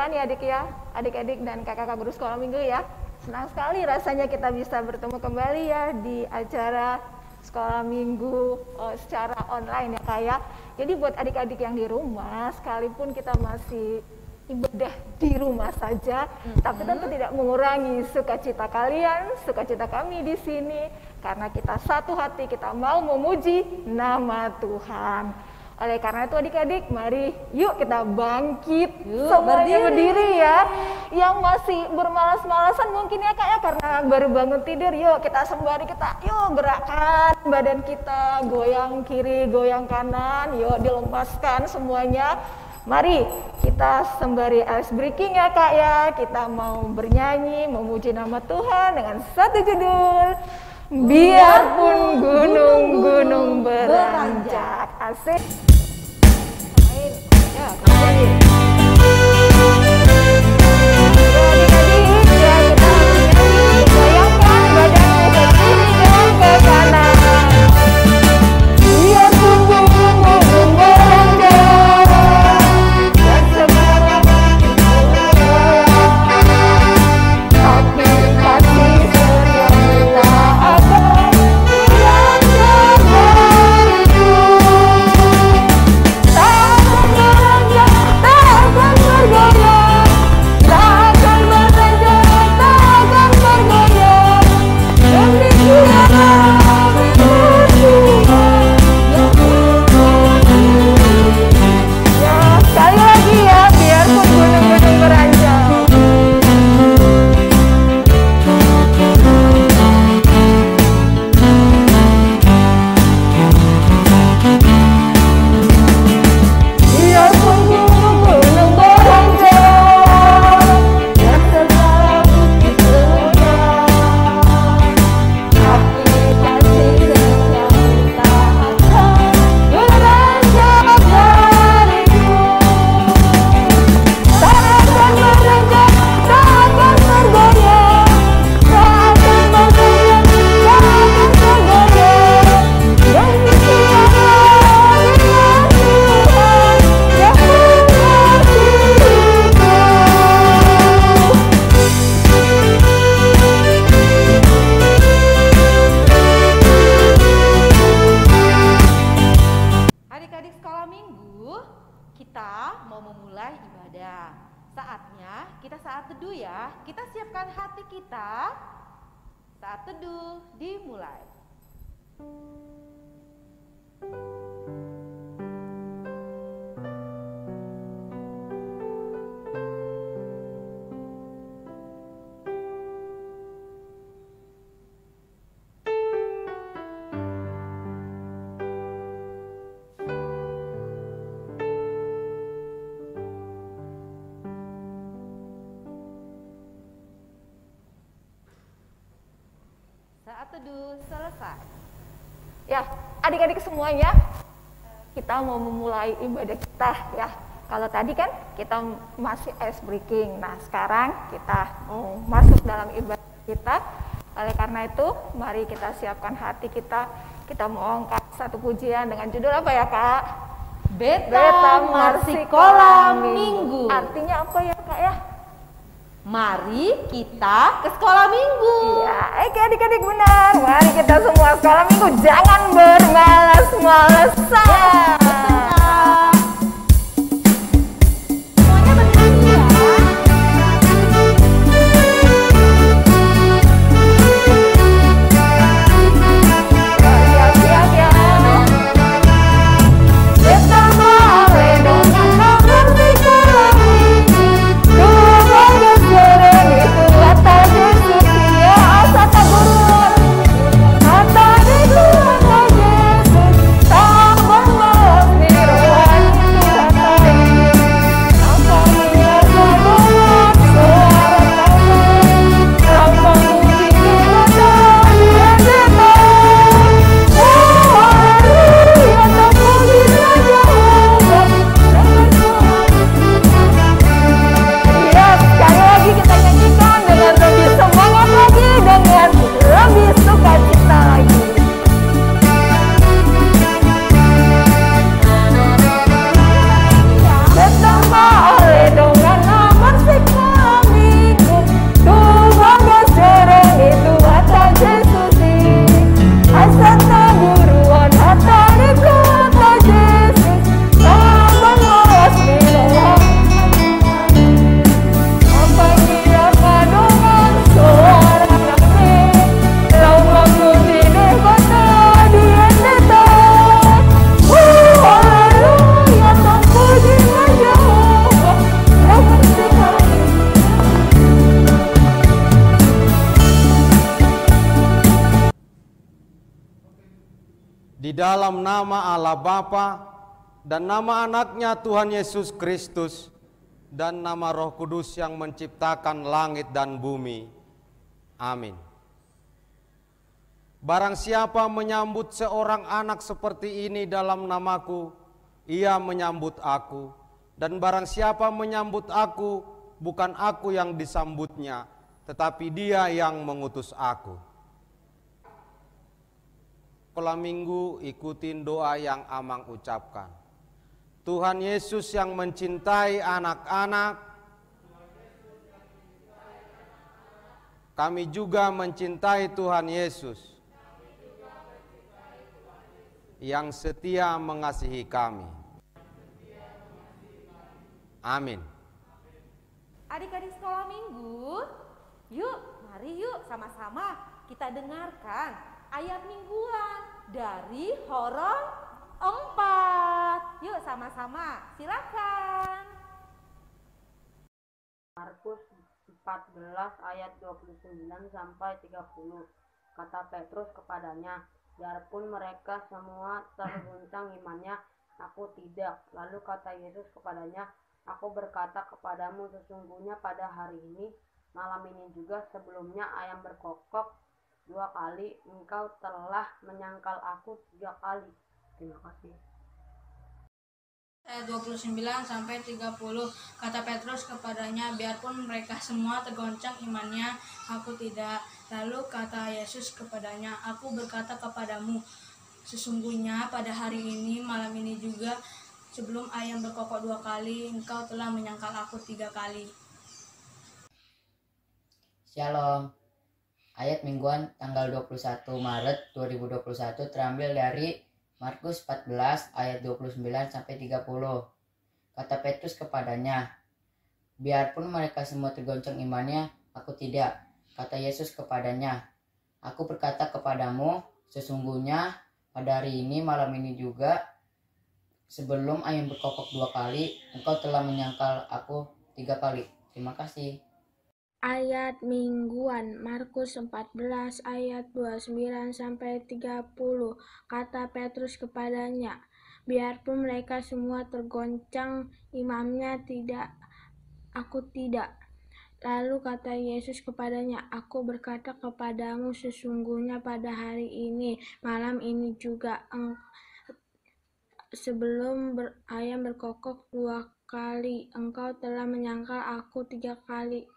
kan ya adik ya, adik-adik dan kakak-kakak guru sekolah minggu ya. Senang sekali rasanya kita bisa bertemu kembali ya di acara sekolah minggu secara online ya kak ya. Jadi buat adik-adik yang di rumah, sekalipun kita masih ibadah di rumah saja, tapi tentu tidak mengurangi sukacita kalian, sukacita kami di sini, karena kita satu hati, kita mau memuji nama Tuhan. Oleh karena itu adik-adik, mari yuk kita bangkit, semuanya berdiri ya. Yang masih bermalas-malasan mungkin ya kak ya, karena baru bangun tidur, yuk kita sembari, kita yuk gerakkan badan kita, goyang kiri, goyang kanan, yuk dilepaskan semuanya. Mari kita sembari ice breaking ya kak ya, kita mau bernyanyi, memuji nama Tuhan dengan satu judul, Biarpun Gunung-gunung Beranjak. Asik. Ya, adik-adik ya, kita bernyanyi, goyangkan badanmu ke kiri dan ke kanan. Biarpun gunung-gunung beranjak, dan segala tapi kasih setia akan hilang dariku. Takkan beranjak, takkan bergoyang, takkan beranjak, takkan bergoyang, demi tiada Tuhan yang terbaik. Ya, sekali lagi ya, biarpun gunung-gunung beranjak. Biarpun gunung-gunung beranjak, dan segala bukit goyang, tapi kasih sayang tak akan beranjak dariku. Takkan beranjak, takkan bergoyang, takkan bergoyang, takkan bergoyang, demi tiada Tuhan yang mengasihiku. Adik-adik sekolah minggu, kita mau memulai ibadah. Saatnya kita saat teduh ya. Kita siapkan hati kita. Saat teduh dimulai. Saat teduh selesai. Ya, adik-adik semuanya, kita mau memulai ibadah kita ya. Kalau tadi kan kita masih ice breaking, nah sekarang kita mau masuk dalam ibadah kita. Oleh karena itu, mari kita siapkan hati kita. Kita mau angkat satu pujian dengan judul apa ya kak? Beta Marsikola Minggu. Artinya apa ya kak ya? Mari kita ke sekolah minggu. Iya, oke adik-adik benar. Mari kita semua sekolah minggu, jangan bermalas-malasan. Semuanya bernyanyi ya. Siap-siap ya. Kita mulai dengan mengerti sekolah minggu. Tuhan sering itu kata Yesus, dia asa tak gurun. Kata itu kata Yesus, tak bermalas. dalam nama Allah Bapa dan nama anaknya Tuhan Yesus Kristus dan nama Roh Kudus yang menciptakan langit dan bumi. Amin. Barang siapa menyambut seorang anak seperti ini dalam namaku, ia menyambut aku. Dan barang siapa menyambut aku, bukan aku yang disambutnya, tetapi dia yang mengutus aku. Sekolah minggu ikutin doa yang Amang ucapkan. Tuhan Yesus yang mencintai anak-anak, kami juga mencintai Tuhan Yesus yang setia mengasihi kami. Amin. Adik-adik sekolah minggu, mari yuk sama-sama kita dengarkan ayat mingguan dari Huruf 4. Yuk sama-sama, silakan. Markus 14 ayat 29 sampai 30. Kata Petrus kepadanya, biarpun mereka semua terguncang imannya, aku tidak. Lalu kata Yesus kepadanya, aku berkata kepadamu, sesungguhnya pada hari ini, malam ini juga, sebelumnya ayam berkokok 2 kali, engkau telah menyangkal aku 3 kali. Terima kasih. Ayat 29 sampai 30. Kata Petrus kepadanya, biarpun mereka semua tergoncang imannya, aku tidak. Lalu kata Yesus kepadanya, aku berkata kepadamu, sesungguhnya pada hari ini, malam ini juga, sebelum ayam berkokok 2 kali, engkau telah menyangkal aku 3 kali. Shalom. Ayat mingguan tanggal 21 Maret 2021 terambil dari Markus 14 ayat 29 sampai 30. Kata Petrus kepadanya, biarpun mereka semua tergoncang imannya, aku tidak. Kata Yesus kepadanya, aku berkata kepadamu, sesungguhnya pada hari ini, malam ini juga, sebelum ayam berkokok 2 kali, engkau telah menyangkal aku 3 kali. Terima kasih. Ayat mingguan Markus 14 ayat 29 sampai 30. Kata Petrus kepadanya, biarpun mereka semua tergoncang imannya, tidak, aku tidak. Lalu kata Yesus kepadanya, aku berkata kepadamu, sesungguhnya pada hari ini, malam ini juga, sebelum ayam berkokok 2 kali, engkau telah menyangkal aku 3 kali.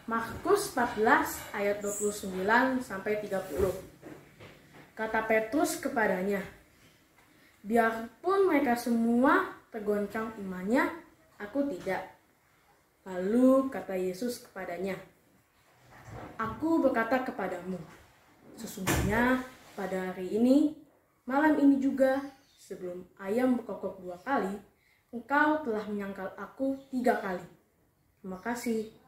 Markus 14 ayat 29 sampai 30. Kata Petrus kepadanya, biarpun mereka semua tergoncang imannya, aku tidak. Lalu kata Yesus kepadanya, aku berkata kepadamu, sesungguhnya pada hari ini, malam ini juga, sebelum ayam berkokok 2 kali, engkau telah menyangkal aku 3 kali. Terima kasih.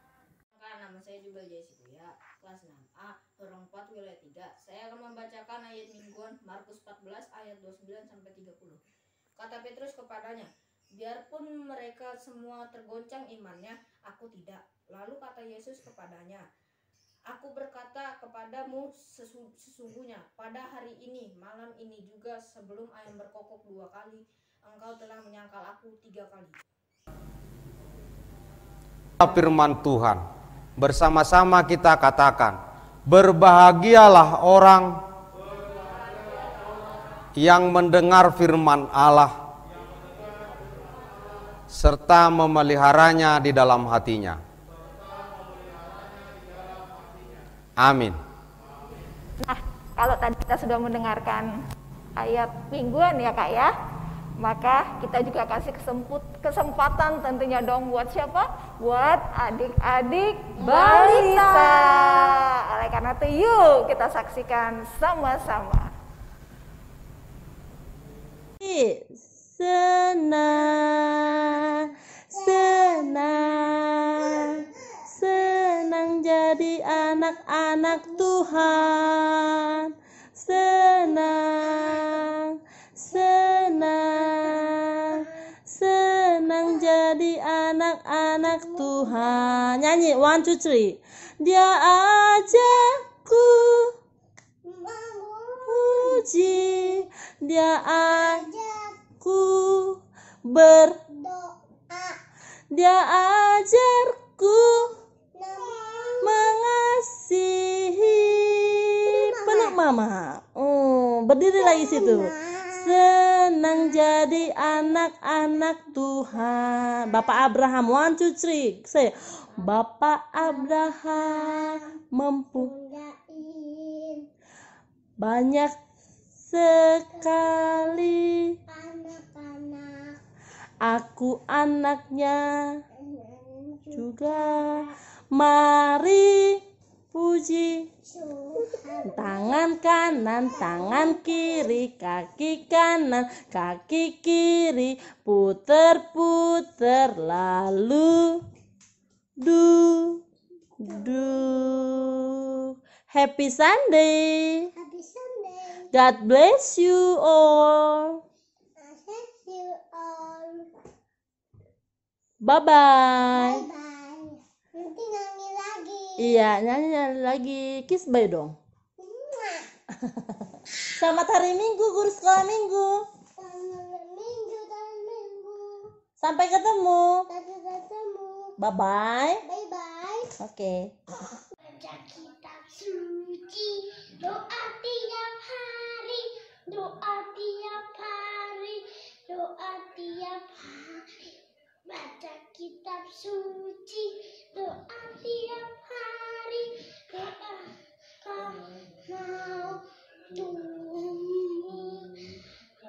Nama saya juga Jessica, kelas 6A, Huruf 4 wilayah 3. Saya akan membacakan ayat mingguan Markus 14 ayat 29 sampai 30. Kata Petrus kepadanya, biarpun mereka semua tergoncang imannya, aku tidak. Lalu kata Yesus kepadanya, aku berkata kepadamu, sesungguhnya pada hari ini, malam ini juga, sebelum ayam berkokok 2 kali, engkau telah menyangkal aku 3 kali. Firman Tuhan. Bersama-sama kita katakan, berbahagialah orang yang mendengar firman Allah serta memeliharanya di dalam hatinya. Amin. Nah, kalau tadi kita sudah mendengarkan ayat mingguan ya Kak ya, maka kita juga kasih kesempatan tentunya dong buat siapa? Buat adik-adik balita. Oleh karena itu yuk kita saksikan sama-sama. Senang, senang, senang jadi anak-anak Tuhan. Senang, senang, senang jadi anak-anak Tuhan. Nyanyi 1, 2, 3. Dia ajakku puji, Dia aku berdoa, Dia ajarku mengasihi. Peluk mama. Berdiri lagi situ. Senang jadi anak-anak Tuhan. Bapak Abraham, 1, 2, 3. Say, Bapak Abraham mempunyai banyak sekali anak-anak. Aku anaknya juga. Mari puji tangan kanan, tangan kiri, kaki kanan, kaki kiri, puter-puter lalu du. Happy Sunday. Happy Sunday. God bless you all. God bless you all. Bye-bye. Bye-bye. Nanti nyanyi lagi. Iya, nyanyi lagi. Kiss bye dong. Selamat hari Minggu, guru sekolah Minggu. Selamat Minggu dan Minggu. Sampai ketemu. Sampai ketemu. Bye-bye. Bye-bye. Oke. Baca kitab suci, doa tiap hari, doa tiap hari, doa tiap hari. Baca kitab suci, doa tiap hari, doa kau mau tumbuh,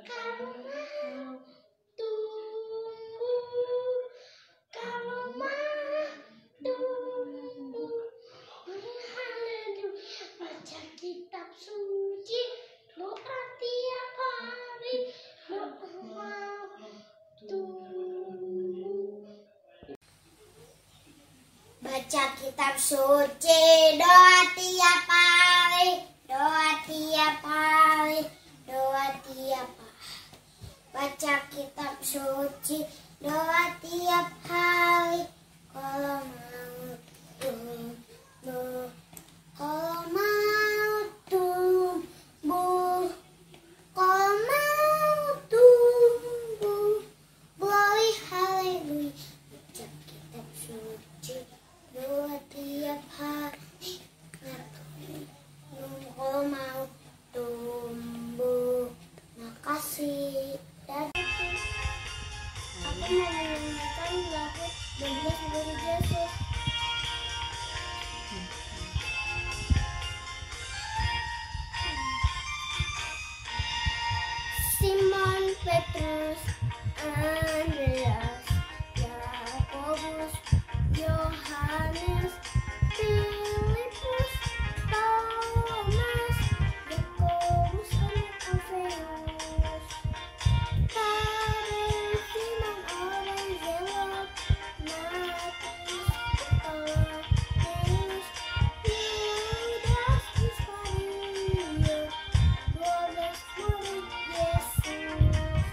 kau mau tumbuh, kau mau tumbuh. Haleluya. Baca kitab suci, doa tiap hari, doa mau tumbuh. Baca kitab suci, doa tiap hari, doa tiap hari, doa tiap hari. Baca kitab suci, doa tiap hari, kalau mau tumbuh, kalau mau tumbuh, kalau mau tumbuh. Glory, haleluya. Baca kitab suci, doa tiap hari, kalau mau tumbuh. Makasih. Aku mau menyanyikan lagu 12 murid Yesus. Simon Petrus, Andreas, Yakobus, Yohanes, Filipus, Thomas, Yakobus, anak Alfeus, Tadeusz, Simon orang Zelot, Matius, Bartolomeus, Yudas Iskariot, 12 murid Yesus.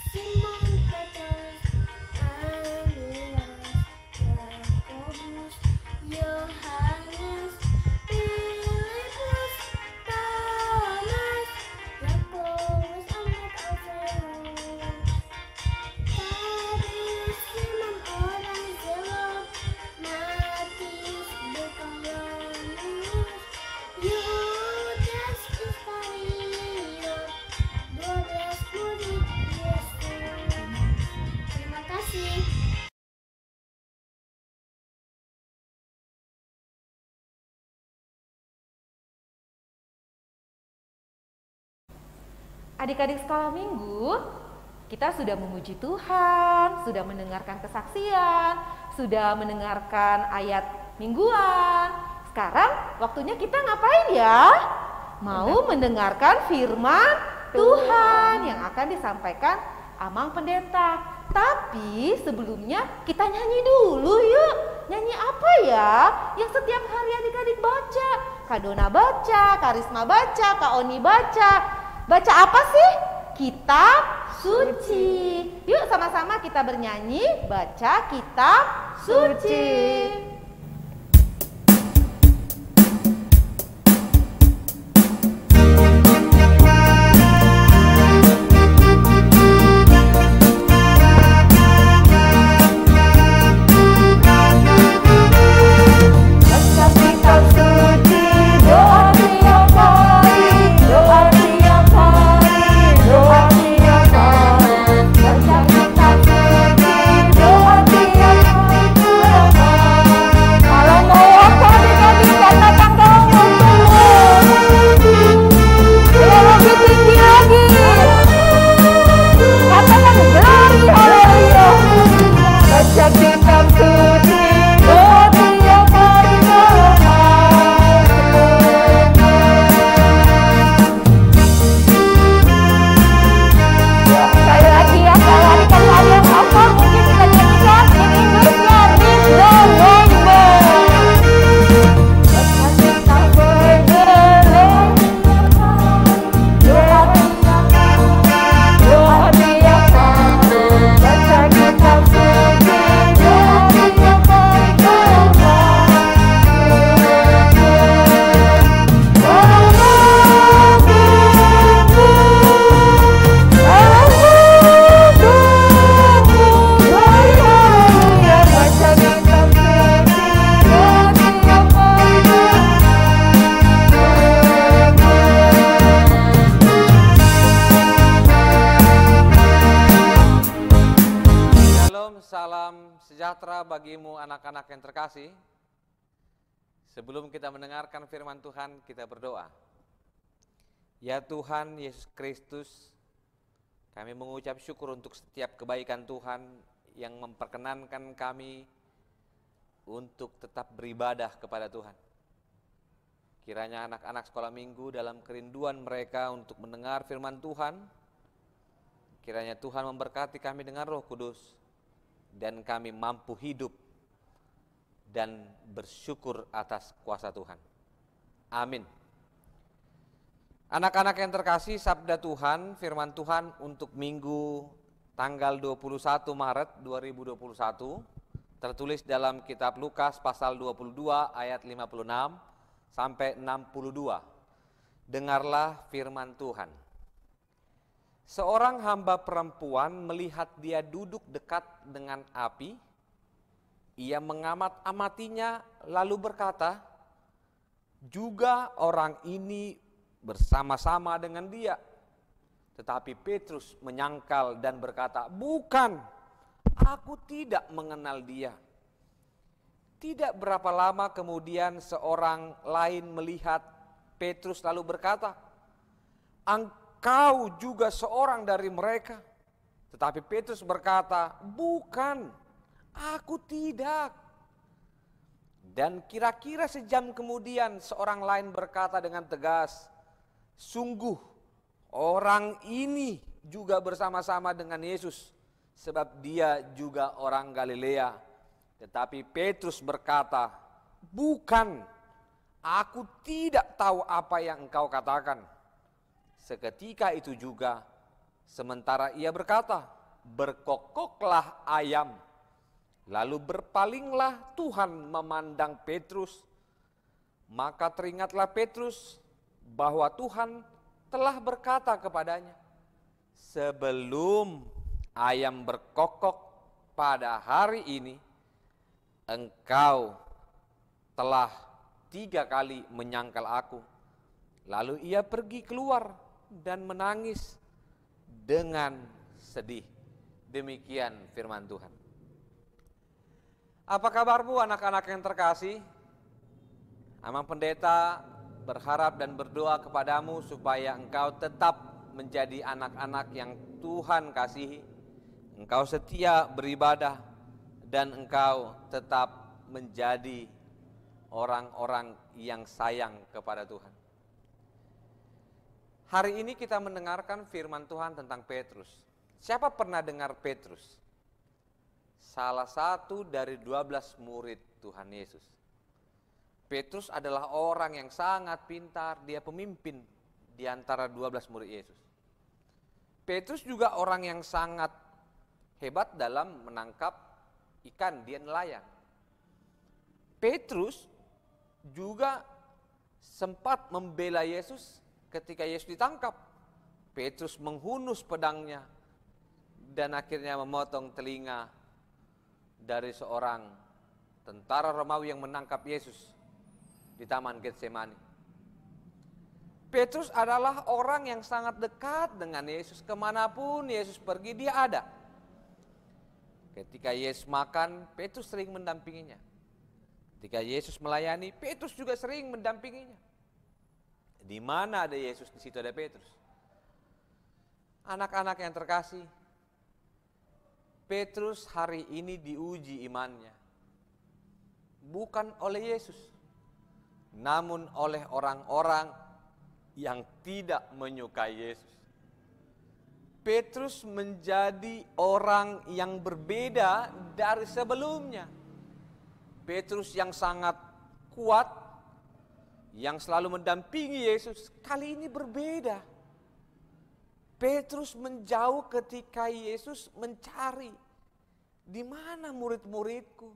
Simon Petrus, Andreas, Yakobus, Yohanes, Filipus, Thomas, Yakobus anak Alfeus, Tadeusz, Simon orang Zelot, Matius, Bartolomeus, Yudas Iskariot, 12 murid Yesus. Terima kasih. Adik-adik sekolah minggu, kita sudah memuji Tuhan, sudah mendengarkan kesaksian, sudah mendengarkan ayat mingguan. Sekarang waktunya kita ngapain ya? Mau mendengarkan firman Tuhan yang akan disampaikan Amang Pendeta. Tapi sebelumnya kita nyanyi dulu yuk. Nyanyi apa ya? Yang setiap hari adik-adik baca. Kak Dona baca, Kak Risma baca, Kak Oni baca. Baca apa sih? Kitab suci. Yuk sama-sama kita bernyanyi, baca kitab suci. Bagimu anak-anak yang terkasih, sebelum kita mendengarkan firman Tuhan, kita berdoa. Ya Tuhan Yesus Kristus, kami mengucap syukur untuk setiap kebaikan Tuhan yang memperkenankan kami untuk tetap beribadah kepada Tuhan. Kiranya anak-anak sekolah minggu dalam kerinduan mereka untuk mendengar firman Tuhan, kiranya Tuhan memberkati kami dengan Roh Kudus, dan kami mampu hidup dan bersyukur atas kuasa Tuhan. Amin. Anak-anak yang terkasih, sabda Tuhan, firman Tuhan untuk minggu tanggal 21 Maret 2021 tertulis dalam kitab Lukas pasal 22 ayat 56 sampai 62. Dengarlah firman Tuhan. Seorang hamba perempuan melihat dia duduk dekat dengan api. Ia mengamat-amatinya lalu berkata, juga orang ini bersama-sama dengan dia. Tetapi Petrus menyangkal dan berkata, bukan, aku tidak mengenal dia. Tidak berapa lama kemudian seorang lain melihat Petrus lalu berkata, engkau juga seorang dari mereka. Tetapi Petrus berkata, bukan, aku tidak. Dan kira-kira sejam kemudian seorang lain berkata dengan tegas, sungguh orang ini juga bersama-sama dengan Yesus, sebab dia juga orang Galilea. Tetapi Petrus berkata, bukan, aku tidak tahu apa yang engkau katakan. Seketika itu juga, sementara ia berkata, berkokoklah ayam. Lalu berpalinglah Tuhan memandang Petrus. Maka teringatlah Petrus bahwa Tuhan telah berkata kepadanya, sebelum ayam berkokok pada hari ini, engkau telah 3 kali menyangkal aku. Lalu ia pergi keluar dan menangis dengan sedih. Demikian firman Tuhan. Apa kabarmu anak-anak yang terkasih? Amang Pendeta berharap dan berdoa kepadamu supaya engkau tetap menjadi anak-anak yang Tuhan kasihi. Engkau setia beribadah dan engkau tetap menjadi orang-orang yang sayang kepada Tuhan. Hari ini kita mendengarkan firman Tuhan tentang Petrus. Siapa pernah dengar Petrus? Salah satu dari 12 murid Tuhan Yesus. Petrus adalah orang yang sangat pintar, dia pemimpin di antara 12 murid Yesus. Petrus juga orang yang sangat hebat dalam menangkap ikan, dia nelayan. Petrus juga sempat membela Yesus ketika Yesus ditangkap. Petrus menghunus pedangnya dan akhirnya memotong telinga dari seorang tentara Romawi yang menangkap Yesus di Taman Getsemani. Petrus adalah orang yang sangat dekat dengan Yesus. Kemanapun Yesus pergi, dia ada. Ketika Yesus makan, Petrus sering mendampinginya. Ketika Yesus melayani, Petrus juga sering mendampinginya. Di mana ada Yesus, di situ ada Petrus. Anak-anak yang terkasih, Petrus hari ini diuji imannya. Bukan oleh Yesus, namun oleh orang-orang yang tidak menyukai Yesus. Petrus menjadi orang yang berbeda dari sebelumnya. Petrus yang sangat kuat, yang selalu mendampingi Yesus, kali ini berbeda. Petrus menjauh ketika Yesus mencari, di mana murid-muridku?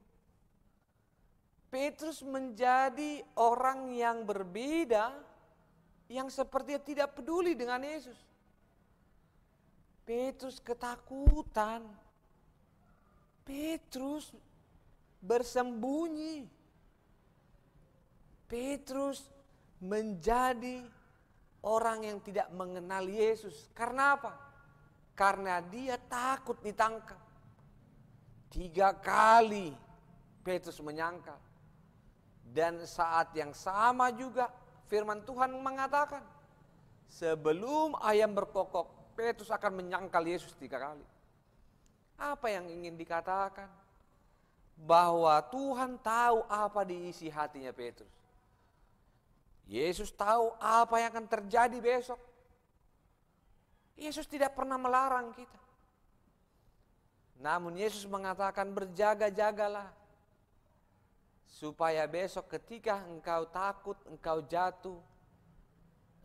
Petrus menjadi orang yang berbeda, yang sepertinya tidak peduli dengan Yesus. Petrus ketakutan. Petrus bersembunyi. Petrus menjadi orang yang tidak mengenal Yesus. Karena apa? Karena dia takut ditangkap. 3 kali Petrus menyangkal. Dan saat yang sama juga firman Tuhan mengatakan, sebelum ayam berkokok, Petrus akan menyangkal Yesus 3 kali. Apa yang ingin dikatakan? Bahwa Tuhan tahu apa diisi hatinya Petrus. Yesus tahu apa yang akan terjadi besok. Yesus tidak pernah melarang kita. Namun Yesus mengatakan berjaga-jagalah. Supaya besok ketika engkau takut, engkau jatuh.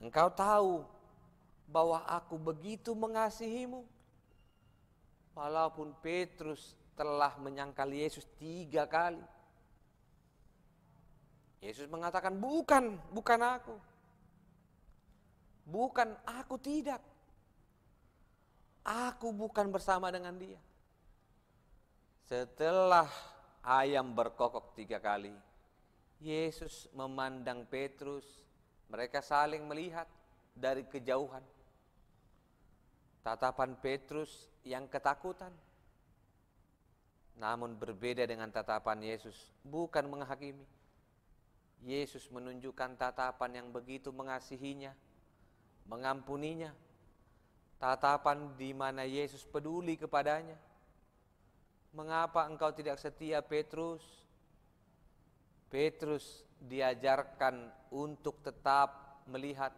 Engkau tahu bahwa aku begitu mengasihimu. Walaupun Petrus telah menyangkal Yesus 3 kali. Yesus mengatakan bukan aku. Bukan, aku tidak. Aku bukan bersama dengan dia. Setelah ayam berkokok 3 kali, Yesus memandang Petrus. Mereka saling melihat dari kejauhan. Tatapan Petrus yang ketakutan. Namun berbeda dengan tatapan Yesus, bukan menghakimi. Yesus menunjukkan tatapan yang begitu mengasihinya, mengampuninya. Tatapan di mana Yesus peduli kepadanya. Mengapa engkau tidak setia, Petrus? Petrus diajarkan untuk tetap melihat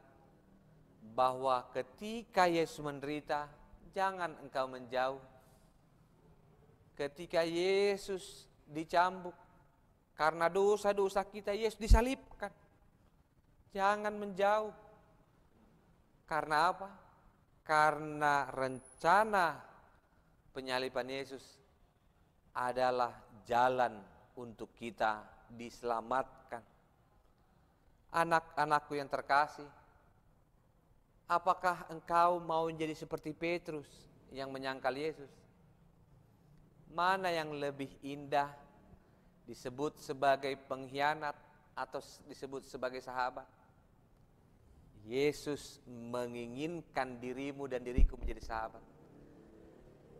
bahwa ketika Yesus menderita, jangan engkau menjauh. Ketika Yesus dicambuk, karena dosa-dosa kita Yesus disalibkan. Jangan menjauh. Karena apa? Karena rencana penyaliban Yesus adalah jalan untuk kita diselamatkan. Anak-anakku yang terkasih, apakah engkau mau menjadi seperti Petrus yang menyangkal Yesus? Mana yang lebih indah? Disebut sebagai pengkhianat atau disebut sebagai sahabat? Yesus menginginkan dirimu dan diriku menjadi sahabat.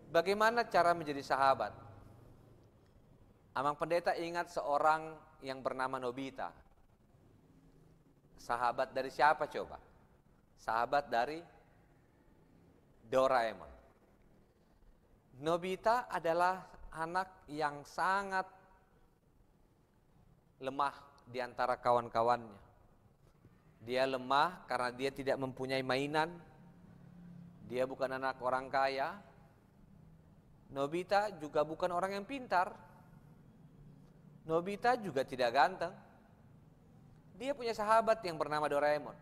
Bagaimana cara menjadi sahabat? Amang Pendeta ingat seorang yang bernama Nobita. Sahabat dari siapa coba? Sahabat dari Doraemon. Nobita adalah anak yang sangat lemah di antara kawan-kawannya. Dia lemah karena dia tidak mempunyai mainan. Dia bukan anak orang kaya. Nobita juga bukan orang yang pintar. Nobita juga tidak ganteng. Dia punya sahabat yang bernama Doraemon.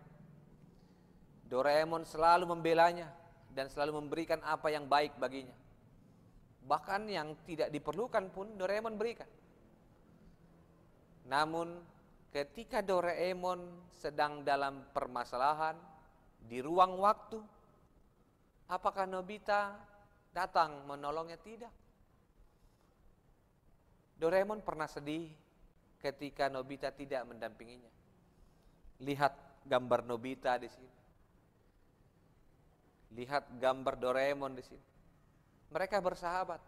Doraemon selalu membelanya. dan selalu memberikan apa yang baik baginya. Bahkan yang tidak diperlukan pun Doraemon berikan. Namun ketika Doraemon sedang dalam permasalahan di ruang waktu, apakah Nobita datang menolongnya? Tidak. Doraemon pernah sedih ketika Nobita tidak mendampinginya. Lihat gambar Nobita di sini. Lihat gambar Doraemon di sini. Mereka bersahabat.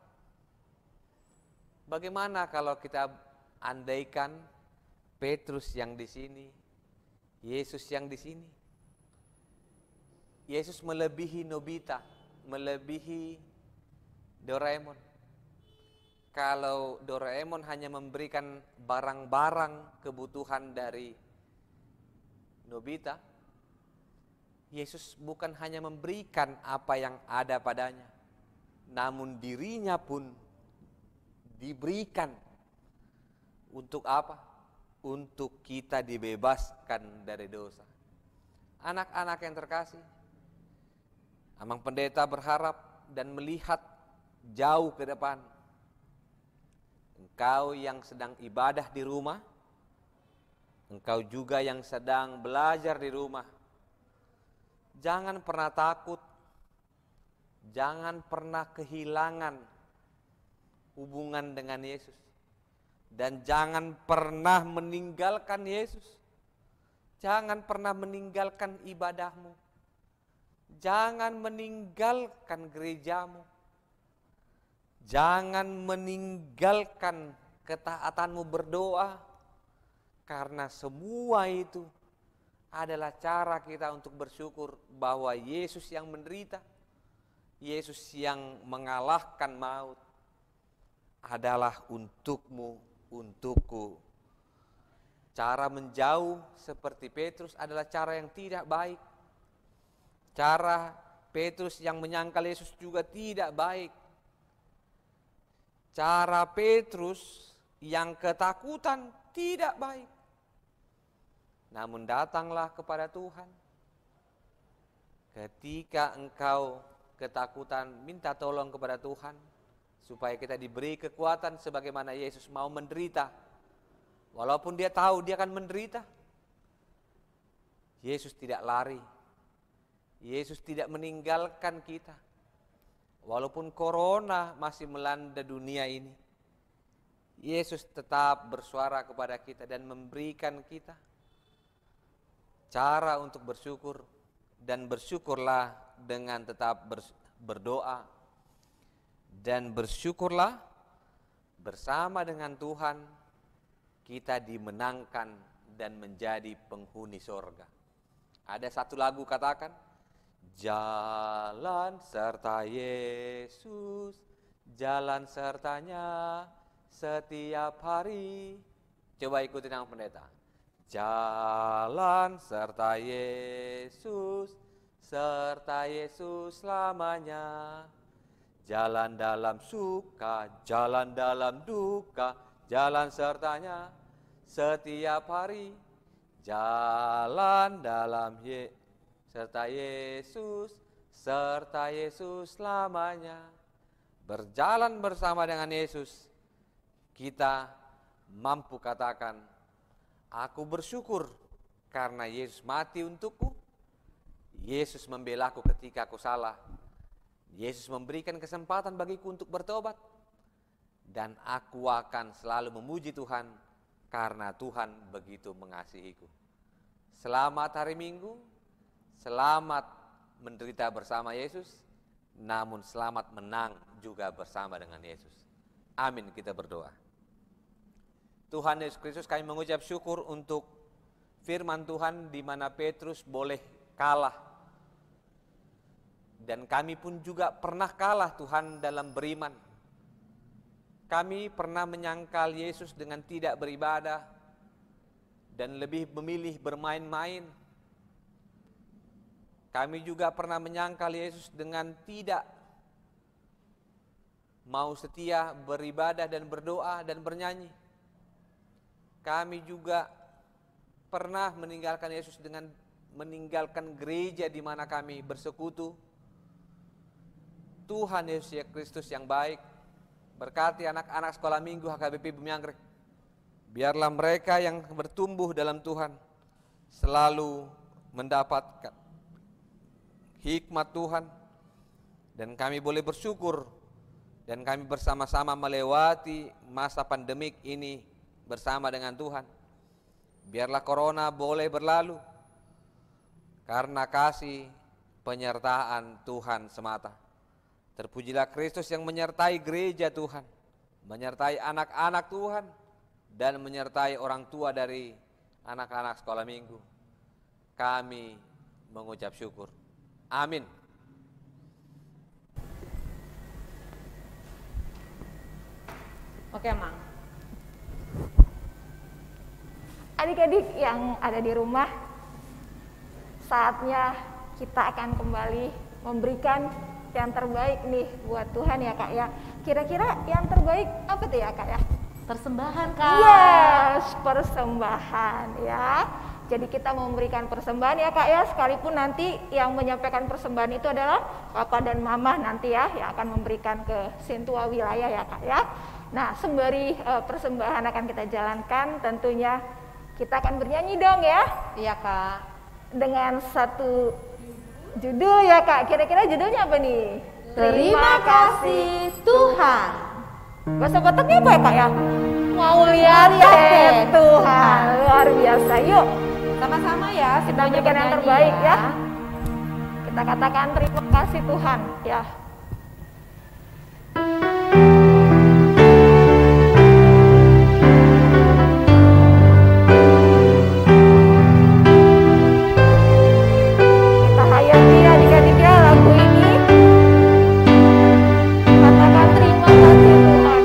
Bagaimana kalau kita andaikan Petrus yang di sini, Yesus yang di sini? Yesus melebihi Nobita, melebihi Doraemon. Kalau Doraemon hanya memberikan barang-barang kebutuhan dari Nobita, Yesus bukan hanya memberikan apa yang ada padanya, namun dirinya pun diberikan. Untuk apa? Untuk kita dibebaskan dari dosa. Anak-anak yang terkasih, Amang Pendeta berharap dan melihat jauh ke depan. Engkau yang sedang ibadah di rumah, engkau juga yang sedang belajar di rumah, jangan pernah takut, jangan pernah kehilangan hubungan dengan Yesus, dan jangan pernah meninggalkan Yesus. Jangan pernah meninggalkan ibadahmu, jangan meninggalkan gerejamu, jangan meninggalkan ketaatanmu berdoa, karena semua itu adalah cara kita untuk bersyukur bahwa Yesus yang menderita, Yesus yang mengalahkan maut adalah untukmu, untukku. Cara menjauh seperti Petrus adalah cara yang tidak baik. Cara Petrus yang menyangkal Yesus juga tidak baik. Cara Petrus yang ketakutan tidak baik. Namun datanglah kepada Tuhan. Ketika engkau ketakutan, minta tolong kepada Tuhan supaya kita diberi kekuatan sebagaimana Yesus mau menderita. Walaupun dia tahu dia akan menderita, Yesus tidak lari. Yesus tidak meninggalkan kita. Walaupun corona masih melanda dunia ini, Yesus tetap bersuara kepada kita dan memberikan kita cara untuk bersyukur. Dan bersyukurlah dengan tetap berdoa. Dan bersyukurlah bersama dengan Tuhan kita dimenangkan dan menjadi penghuni sorga. Ada satu lagu katakan, jalan serta Yesus, jalan sertanya setiap hari. Coba ikutin yang pendeta. Jalan serta Yesus selamanya. Jalan dalam suka, jalan dalam duka, jalan sertanya setiap hari. Jalan dalam serta Yesus selamanya. Berjalan bersama dengan Yesus, kita mampu katakan, aku bersyukur karena Yesus mati untukku. Yesus membelaku ketika aku salah. Yesus memberikan kesempatan bagiku untuk bertobat. Dan aku akan selalu memuji Tuhan karena Tuhan begitu mengasihiku. Selamat hari Minggu, selamat menderita bersama Yesus, namun selamat menang juga bersama dengan Yesus. Amin, kita berdoa. Tuhan Yesus Kristus, kami mengucap syukur untuk firman Tuhan di mana Petrus boleh kalah. Dan kami pun juga pernah kalah Tuhan dalam beriman. Kami pernah menyangkal Yesus dengan tidak beribadah dan lebih memilih bermain-main. Kami juga pernah menyangkal Yesus dengan tidak mau setia beribadah dan berdoa dan bernyanyi. Kami juga pernah meninggalkan Yesus dengan meninggalkan gereja di mana kami bersekutu. Tuhan Yesus Kristus yang baik berkati anak-anak sekolah minggu HKBP Bumi Anggrek. Biarlah mereka yang bertumbuh dalam Tuhan selalu mendapatkan hikmat Tuhan, dan kami boleh bersyukur dan kami bersama-sama melewati masa pandemik ini bersama dengan Tuhan. Biarlah corona boleh berlalu karena kasih penyertaan Tuhan semata. Terpujilah Kristus yang menyertai gereja Tuhan, menyertai anak-anak Tuhan, dan menyertai orang tua dari anak-anak sekolah minggu. Kami mengucap syukur. Amin. Oke, Mang. Adik-adik yang ada di rumah, saatnya kita akan kembali memberikan yang terbaik nih buat Tuhan ya Kak ya. Kira-kira yang terbaik apa tuh ya Kak ya? Persembahan, Kak. Yes, persembahan ya. Jadi kita memberikan persembahan ya Kak ya, sekalipun nanti yang menyampaikan persembahan itu adalah Papa dan Mama nanti ya, yang akan memberikan ke Sintua wilayah ya Kak ya. Nah, sembari persembahan akan kita jalankan, tentunya kita akan bernyanyi dong ya. Iya Kak. Dengan satu judul ya Kak, kira-kira judulnya apa nih? Terima kasih Tuhan. Bahasa Bataknya apa ya Kak ya? Mau lihat deh Tuhan, luar biasa. Yuk sama-sama ya, kita berikan yang terbaik ya. Kita katakan terima kasih Tuhan ya. Kita hayati ya adik-adik ya lagu ini. Katakan terima kasih Tuhan.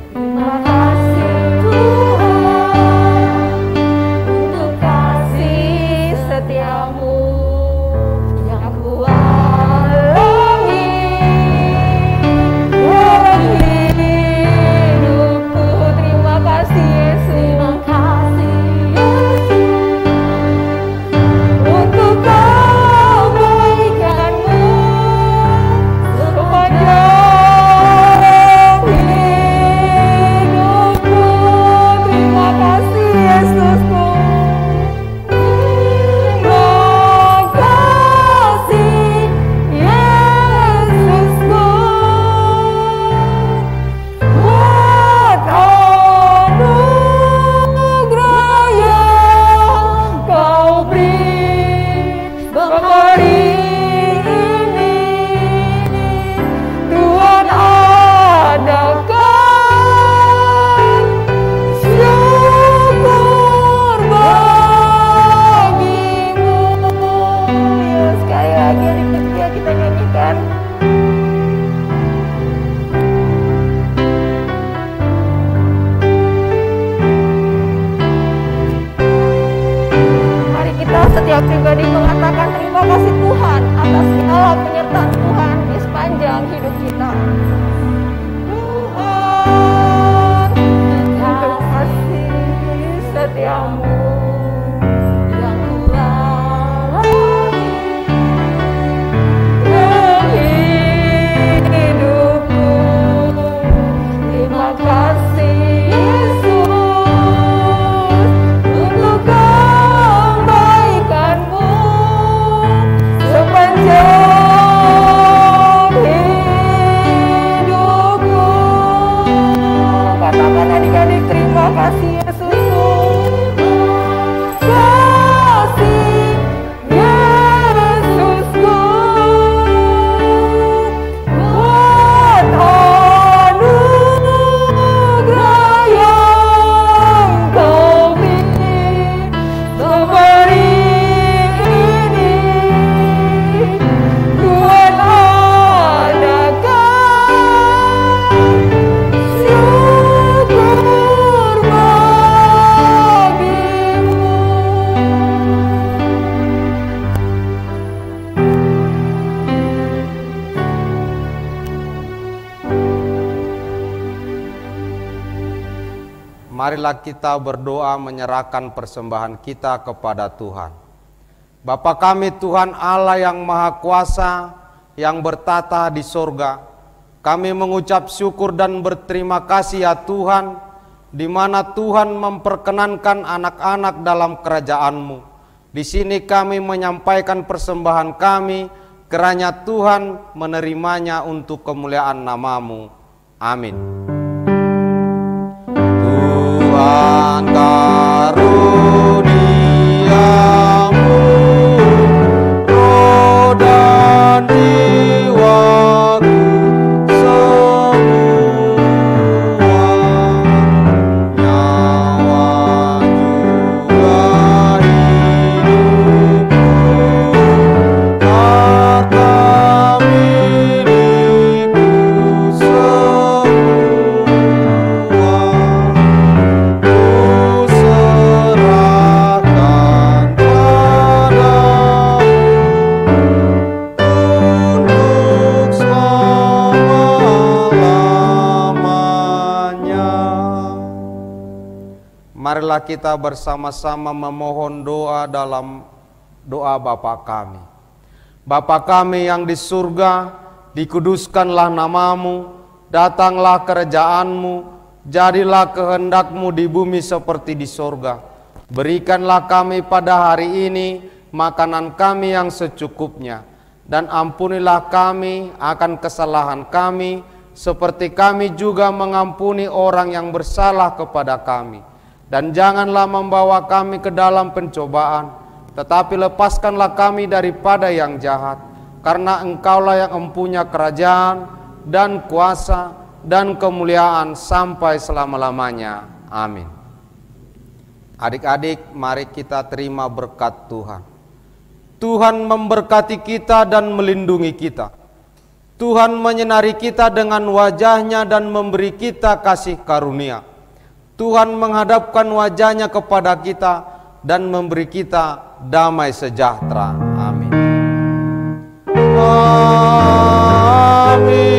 Terima kasih Tuhan untuk kasih setiamu yang ku alami dalam hidupku. Terima kasih Yesus. Terima kasih Yesus untuk kebaikanmu sepanjang hidupku. Terima kasih Yesusku. Terima kasih Yesusku buat anugerah yang kau beri hari ini. Tuhan adakan syukur bagimu. Yuk sekali lagi adik-adik ya kita nyanyikan. Mari kita setiap pribadi mengatakan terima kasih Tuhan atas segala penyertaan Tuhan di sepanjang hidup kita. Tuhan, terima kasih setiamu yang ku alami dalam hidupku. Terima kasih Yesus untuk kebaikanmu sepanjang hidupku. Katakan adik-adik terima kasih Yesusku. Kasih Yesusku buat anugerah yang kau beri hari ini. Tuhan adakan syukur bagimu. Marilah kita berdoa menyerahkan persembahan kita kepada Tuhan. Bapa kami Tuhan Allah yang Maha Kuasa, yang bertata di sorga, kami mengucap syukur dan berterima kasih ya Tuhan, di mana Tuhan memperkenankan anak-anak dalam kerajaan-Mu. Di sini kami menyampaikan persembahan kami, kiranya Tuhan menerimanya untuk kemuliaan nama-Mu. Amin. Tuhan karuniamu, roh dan jiwaku semua, nyawa juga hidupku, harta milikku semua, ku serahkan padamu untuk selama-lamanya. Marilah kita bersama-sama memohon doa dalam doa Bapa kami. Bapa kami yang di surga, dikuduskanlah namamu, datanglah kerajaan-Mu, jadilah kehendak-Mu di bumi seperti di surga. Berikanlah kami pada hari ini makanan kami yang secukupnya, dan ampunilah kami akan kesalahan kami, seperti kami juga mengampuni orang yang bersalah kepada kami. Dan janganlah membawa kami ke dalam pencobaan, tetapi lepaskanlah kami daripada yang jahat, karena Engkaulah yang empunya kerajaan dan kuasa dan kemuliaan sampai selama-lamanya. Amin. Adik-adik, mari kita terima berkat Tuhan. Tuhan memberkati kita dan melindungi kita. Tuhan menyinari kita dengan wajah-Nya dan memberi kita kasih karunia. Tuhan menghadapkan wajah-Nya kepada kita dan memberi kita damai sejahtera. Amin. Amin.